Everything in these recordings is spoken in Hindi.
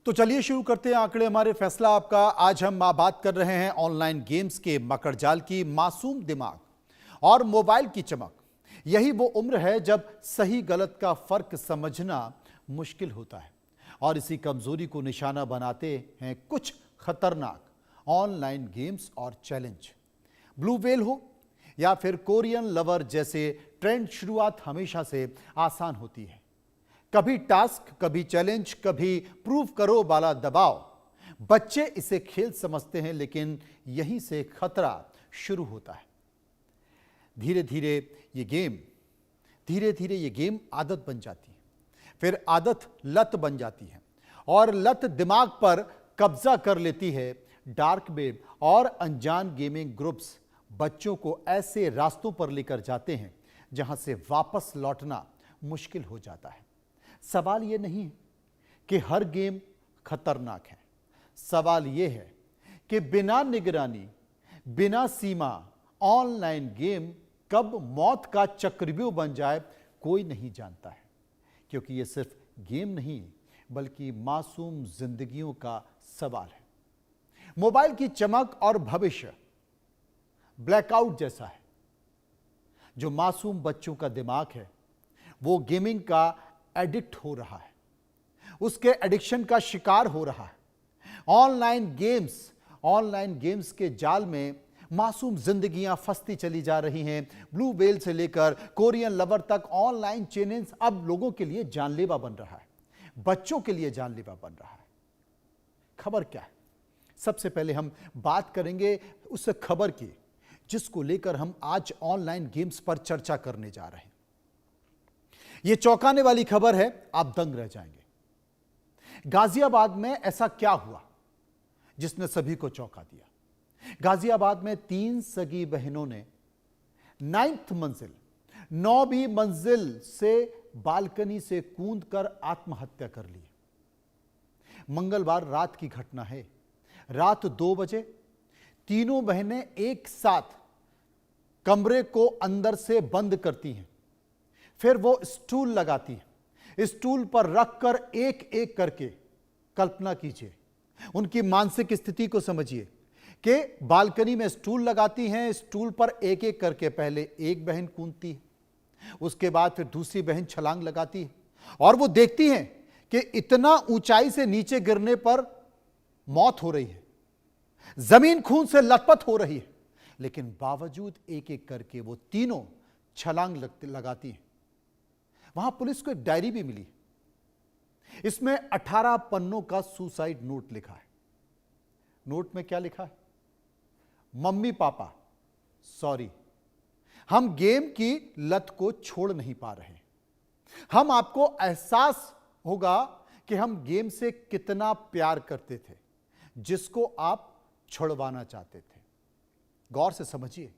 तो चलिए शुरू करते हैं आंकड़े हमारे फैसला आपका। आज हम बात कर रहे हैं ऑनलाइन गेम्स के मकड़जाल की। मासूम दिमाग और मोबाइल की चमक, यही वो उम्र है जब सही गलत का फर्क समझना मुश्किल होता है, और इसी कमजोरी को निशाना बनाते हैं कुछ खतरनाक ऑनलाइन गेम्स और चैलेंज। ब्लू व्हेल हो या फिर कोरियन लवर जैसे ट्रेंड, शुरुआत हमेशा से आसान होती है। कभी टास्क, कभी चैलेंज, कभी प्रूव करो वाला दबाव। बच्चे इसे खेल समझते हैं, लेकिन यहीं से खतरा शुरू होता है। धीरे धीरे ये गेम आदत बन जाती है, फिर आदत लत बन जाती है, और लत दिमाग पर कब्जा कर लेती है। डार्क वेब और अनजान गेमिंग ग्रुप्स बच्चों को ऐसे रास्तों पर लेकर जाते हैं जहां से वापस लौटना मुश्किल हो जाता है। सवाल यह नहीं है कि हर गेम खतरनाक है, सवाल यह है कि बिना निगरानी, बिना सीमा ऑनलाइन गेम कब मौत का चक्रव्यूह बन जाए कोई नहीं जानता है। क्योंकि यह सिर्फ गेम नहीं बल्कि मासूम जिंदगियों का सवाल है। मोबाइल की चमक और भविष्य ब्लैकआउट जैसा है। जो मासूम बच्चों का दिमाग है वो गेमिंग का एडिक्ट हो रहा है, उसके एडिक्शन का शिकार हो रहा है। ऑनलाइन गेम्स के जाल में मासूम जिंदगियां फंसती चली जा रही हैं। ब्लू व्हेल से लेकर कोरियन लवर तक ऑनलाइन चैलेंज अब लोगों के लिए जानलेवा बन रहा है, बच्चों के लिए जानलेवा बन रहा है। खबर क्या है? सबसे पहले हम बात करेंगे उस खबर की जिसको लेकर हम आज ऑनलाइन गेम्स पर चर्चा करने जा रहे हैं। यह चौंकाने वाली खबर है, आप दंग रह जाएंगे। गाजियाबाद में ऐसा क्या हुआ जिसने सभी को चौंका दिया? गाजियाबाद में 3 सगी बहनों ने 9वीं मंजिल से बालकनी से कूदकर आत्महत्या कर ली। मंगलवार रात की घटना है। रात 2 बजे तीनों बहनें एक साथ कमरे को अंदर से बंद करती हैं, फिर वो स्टूल लगाती हैं। स्टूल पर रखकर एक एक करके, कल्पना कीजिए, उनकी मानसिक स्थिति को समझिए कि बालकनी में स्टूल लगाती हैं, स्टूल पर एक एक करके पहले एक बहन कूदती है, उसके बाद फिर दूसरी बहन छलांग लगाती है, और वो देखती हैं कि इतना ऊंचाई से नीचे गिरने पर मौत हो रही है, जमीन खून से लथपथ हो रही है, लेकिन बावजूद एक एक करके वो तीनों छलांग लगाती हैं। वहां पुलिस को एक डायरी भी मिली। इसमें 18 पन्नों का सुसाइड नोट लिखा है। नोट में क्या लिखा है? मम्मी पापा सॉरी, हम गेम की लत को छोड़ नहीं पा रहे। हम आपको एहसास होगा कि हम गेम से कितना प्यार करते थे, जिसको आप छुड़वाना चाहते थे। गौर से समझिए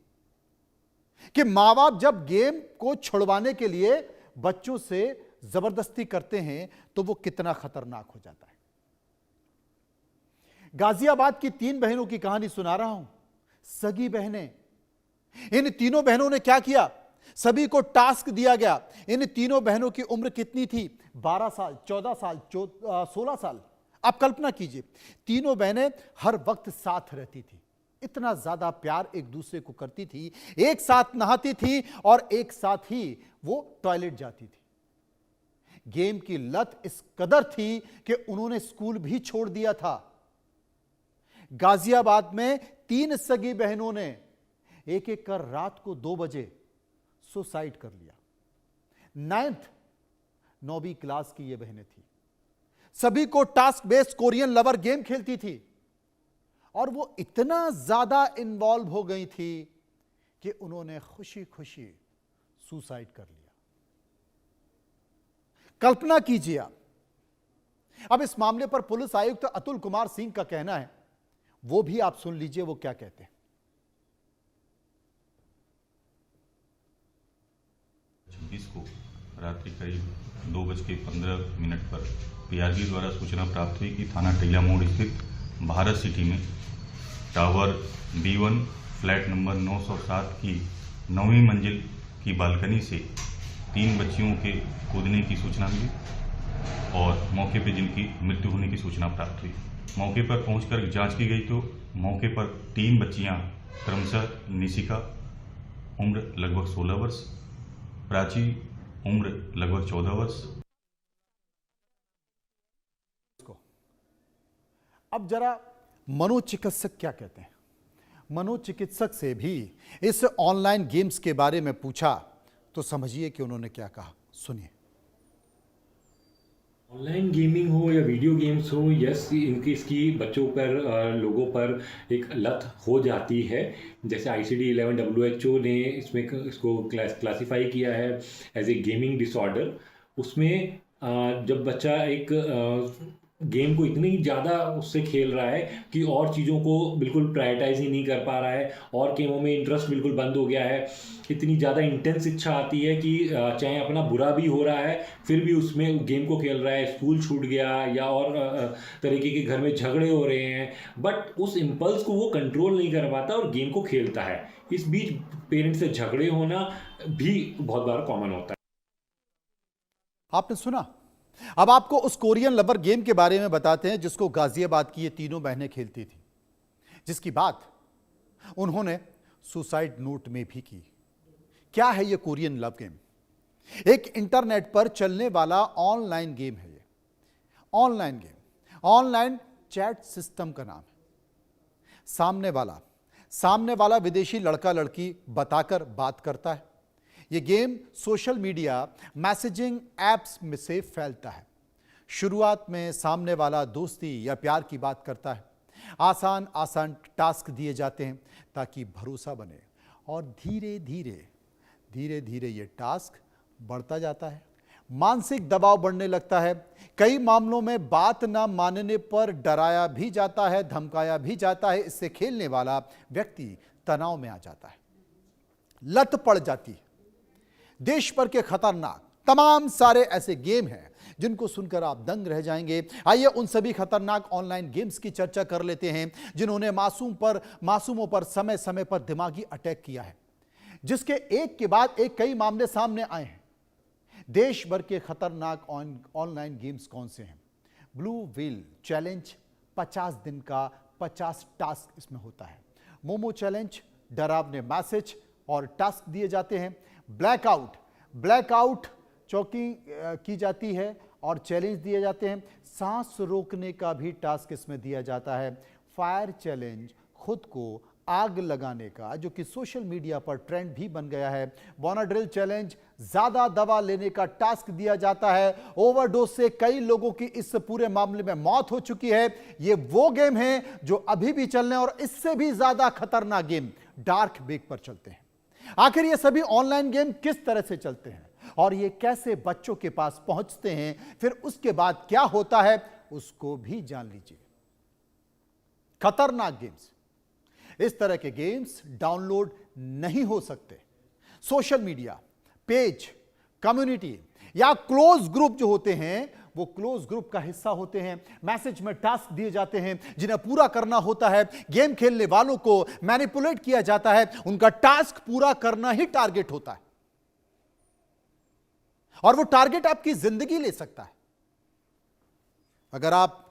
कि मां बाप जब गेम को छुड़वाने के लिए बच्चों से जबरदस्ती करते हैं तो वो कितना खतरनाक हो जाता है। गाजियाबाद की 3 बहनों की कहानी सुना रहा हूं। सगी बहनें। इन तीनों बहनों ने क्या किया? सभी को टास्क दिया गया। इन तीनों बहनों की उम्र कितनी थी? 12 साल, 14 साल, 16 साल। आप कल्पना कीजिए, तीनों बहनें हर वक्त साथ रहती थी, इतना ज्यादा प्यार एक दूसरे को करती थी, एक साथ नहाती थी और एक साथ ही वो टॉयलेट जाती थी। गेम की लत इस कदर थी कि उन्होंने स्कूल भी छोड़ दिया था। गाजियाबाद में 3 सगी बहनों ने एक एक कर रात को 2 बजे सुसाइड कर लिया। 9वीं क्लास की ये बहनें थी। सभी को task based Korean lover game खेलती थी, और वो इतना ज्यादा इन्वॉल्व हो गई थी कि उन्होंने खुशी खुशी सुसाइड कर लिया। कल्पना कीजिए आप। अब इस मामले पर पुलिस आयुक्त अतुल कुमार सिंह का कहना है, वो भी आप सुन लीजिए वो क्या कहते हैं। 26 को रात्रि करीब 2:15 पर पीआरबी द्वारा सूचना प्राप्त हुई कि थाना टीला मोड़ स्थित भारत सिटी में टावर B1 फ्लैट नंबर 907 की 9वीं मंजिल की बालकनी से 3 बच्चियों के कूदने की सूचना मिली। और मौके पर जिनकी मृत्यु होने की सूचना प्राप्त हुई। मौके पर पहुंचकर जांच की गई तो मौके पर 3 बच्चियां क्रमशः निशिका उम्र लगभग 16 वर्ष, प्राची उम्र लगभग 14 वर्ष। अब जरा मनोचिकित्सक क्या कहते हैं। मनोचिकित्सक से भी इस ऑनलाइन गेम्स के बारे में पूछा तो समझिए कि उन्होंने क्या कहा, सुनिए। ऑनलाइन गेमिंग हो या वीडियो गेम्स हो, यस, इसकी बच्चों पर, लोगों पर एक लत हो जाती है। जैसे ICD-11 WHO ने इसको क्लासिफाई किया है एज ए गेमिंग डिसऑर्डर। उसमें जब बच्चा एक गेम को इतनी ज़्यादा उससे खेल रहा है कि और चीज़ों को बिल्कुल प्रायोरिटाइज ही नहीं कर पा रहा है और गेमों में इंटरेस्ट बिल्कुल बंद हो गया है, इतनी ज़्यादा इंटेंस इच्छा आती है कि चाहे अपना बुरा भी हो रहा है फिर भी उसमें गेम को खेल रहा है, स्कूल छूट गया या और तरीके के घर में झगड़े हो रहे हैं, बट उस इम्पल्स को वो कंट्रोल नहीं कर पाता और गेम को खेलता है। इस बीच पेरेंट्स से झगड़े होना भी बहुत बार कॉमन होता है। आपने सुना। अब आपको उस कोरियन लवर गेम के बारे में बताते हैं जिसको गाजियाबाद की ये तीनों बहनें खेलती थी, जिसकी बात उन्होंने सुसाइड नोट में भी की। क्या है ये कोरियन लव गेम? एक इंटरनेट पर चलने वाला ऑनलाइन गेम है। ये online game, online chat system का नाम है। सामने वाला विदेशी लड़का लड़की बताकर बात करता है। ये game social media messaging apps में से फैलता है। शुरुआत में सामने वाला दोस्ती या प्यार की बात करता है। आसान आसान टास्क दिए जाते हैं ताकि भरोसा बने और धीरे धीरे ये टास्क बढ़ता जाता है। मानसिक दबाव बढ़ने लगता है। कई मामलों में बात ना मानने पर डराया भी जाता है, धमकाया भी जाता है। इससे खेलने वाला व्यक्ति तनाव में आ जाता है, लत पड़ जाती है। देश भर के खतरनाक तमाम सारे ऐसे गेम हैं जिनको सुनकर आप दंग रह जाएंगे। आइए उन सभी खतरनाक ऑनलाइन गेम्स की चर्चा कर लेते हैं जिन्होंने मासूमों पर समय समय पर दिमागी अटैक किया है, जिसके एक के बाद एक कई मामले सामने आए हैं। देश भर के खतरनाक ऑनलाइन गेम्स कौन से हैं? ब्लू व्हेल चैलेंज, 50 दिन का 50 टास्क इसमें होता है। मोमो चैलेंज, डरावने मैसेज और टास्क दिए जाते हैं। ब्लैकआउट चौकी की जाती है और चैलेंज दिए जाते हैं। सांस रोकने का भी टास्क इसमें दिया जाता है। फायर चैलेंज, खुद को आग लगाने का, जो कि सोशल मीडिया पर ट्रेंड भी बन गया है। बोनाड्रिल चैलेंज, ज्यादा दवा लेने का टास्क दिया जाता है। ओवरडोज से कई लोगों की इस पूरे मामले में मौत हो चुकी है। ये वो गेम हैं जो अभी भी चल रहे हैं और इससे भी ज्यादा खतरनाक गेम डार्क वेब पर चलते हैं। आखिर ये सभी ऑनलाइन गेम किस तरह से चलते हैं और ये कैसे बच्चों के पास पहुंचते हैं, फिर उसके बाद क्या होता है, उसको भी जान लीजिए। खतरनाक गेम्स, इस तरह के गेम्स डाउनलोड नहीं हो सकते। सोशल मीडिया पेज, कम्युनिटी या क्लोज ग्रुप जो होते हैं वो क्लोज ग्रुप का हिस्सा होते हैं। मैसेज में टास्क दिए जाते हैं जिन्हें पूरा करना होता है। गेम खेलने वालों को मैनिपुलेट किया जाता है। उनका टास्क पूरा करना ही टारगेट होता है और वो टारगेट आपकी जिंदगी ले सकता है। अगर आप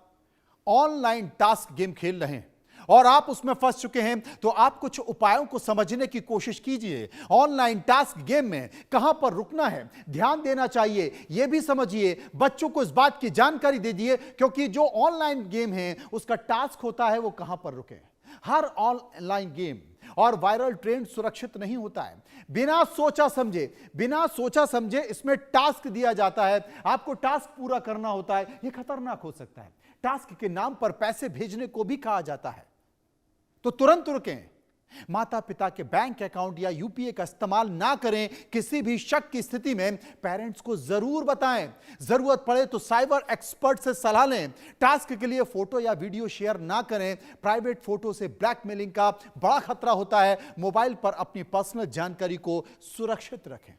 ऑनलाइन टास्क गेम खेल रहे हैं और आप उसमें फंस चुके हैं तो आप कुछ उपायों को समझने की कोशिश कीजिए। ऑनलाइन टास्क गेम में कहां पर रुकना है, ध्यान देना चाहिए, यह भी समझिए। बच्चों को इस बात की जानकारी दे दिए क्योंकि जो ऑनलाइन गेम है उसका टास्क होता है वो कहां पर रुके। हर ऑनलाइन गेम और वायरल ट्रेंड सुरक्षित नहीं होता है। बिना सोचा समझे इसमें टास्क दिया जाता है, आपको टास्क पूरा करना होता है। यह खतरनाक हो सकता है। टास्क के नाम पर पैसे भेजने को भी कहा जाता है, तो तुरंत रुकें। माता पिता के बैंक अकाउंट या यूपीआई का इस्तेमाल ना करें। किसी भी शक की स्थिति में पेरेंट्स को जरूर बताएं। जरूरत पड़े तो साइबर एक्सपर्ट से सलाह लें। टास्क के लिए फोटो या वीडियो शेयर ना करें। प्राइवेट फोटो से ब्लैकमेलिंग का बड़ा खतरा होता है। मोबाइल पर अपनी पर्सनल जानकारी को सुरक्षित रखें।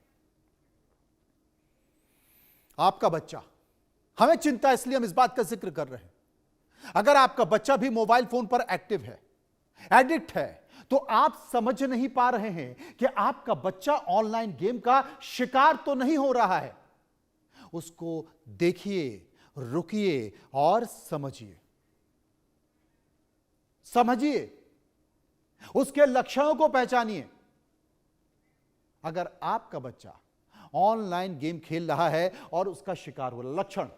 आपका बच्चा, हमें चिंता इसलिए हम इस बात का जिक्र कर रहे हैं, अगर आपका बच्चा भी मोबाइल फोन पर एक्टिव है, एडिक्ट है, तो आप समझ नहीं पा रहे हैं कि आपका बच्चा ऑनलाइन गेम का शिकार तो नहीं हो रहा है। उसको देखिए, रुकिए और समझिए। समझिए, उसके लक्षणों को पहचानिए। अगर आपका बच्चा ऑनलाइन गेम खेल रहा है और उसका शिकार हो रहा, लक्षण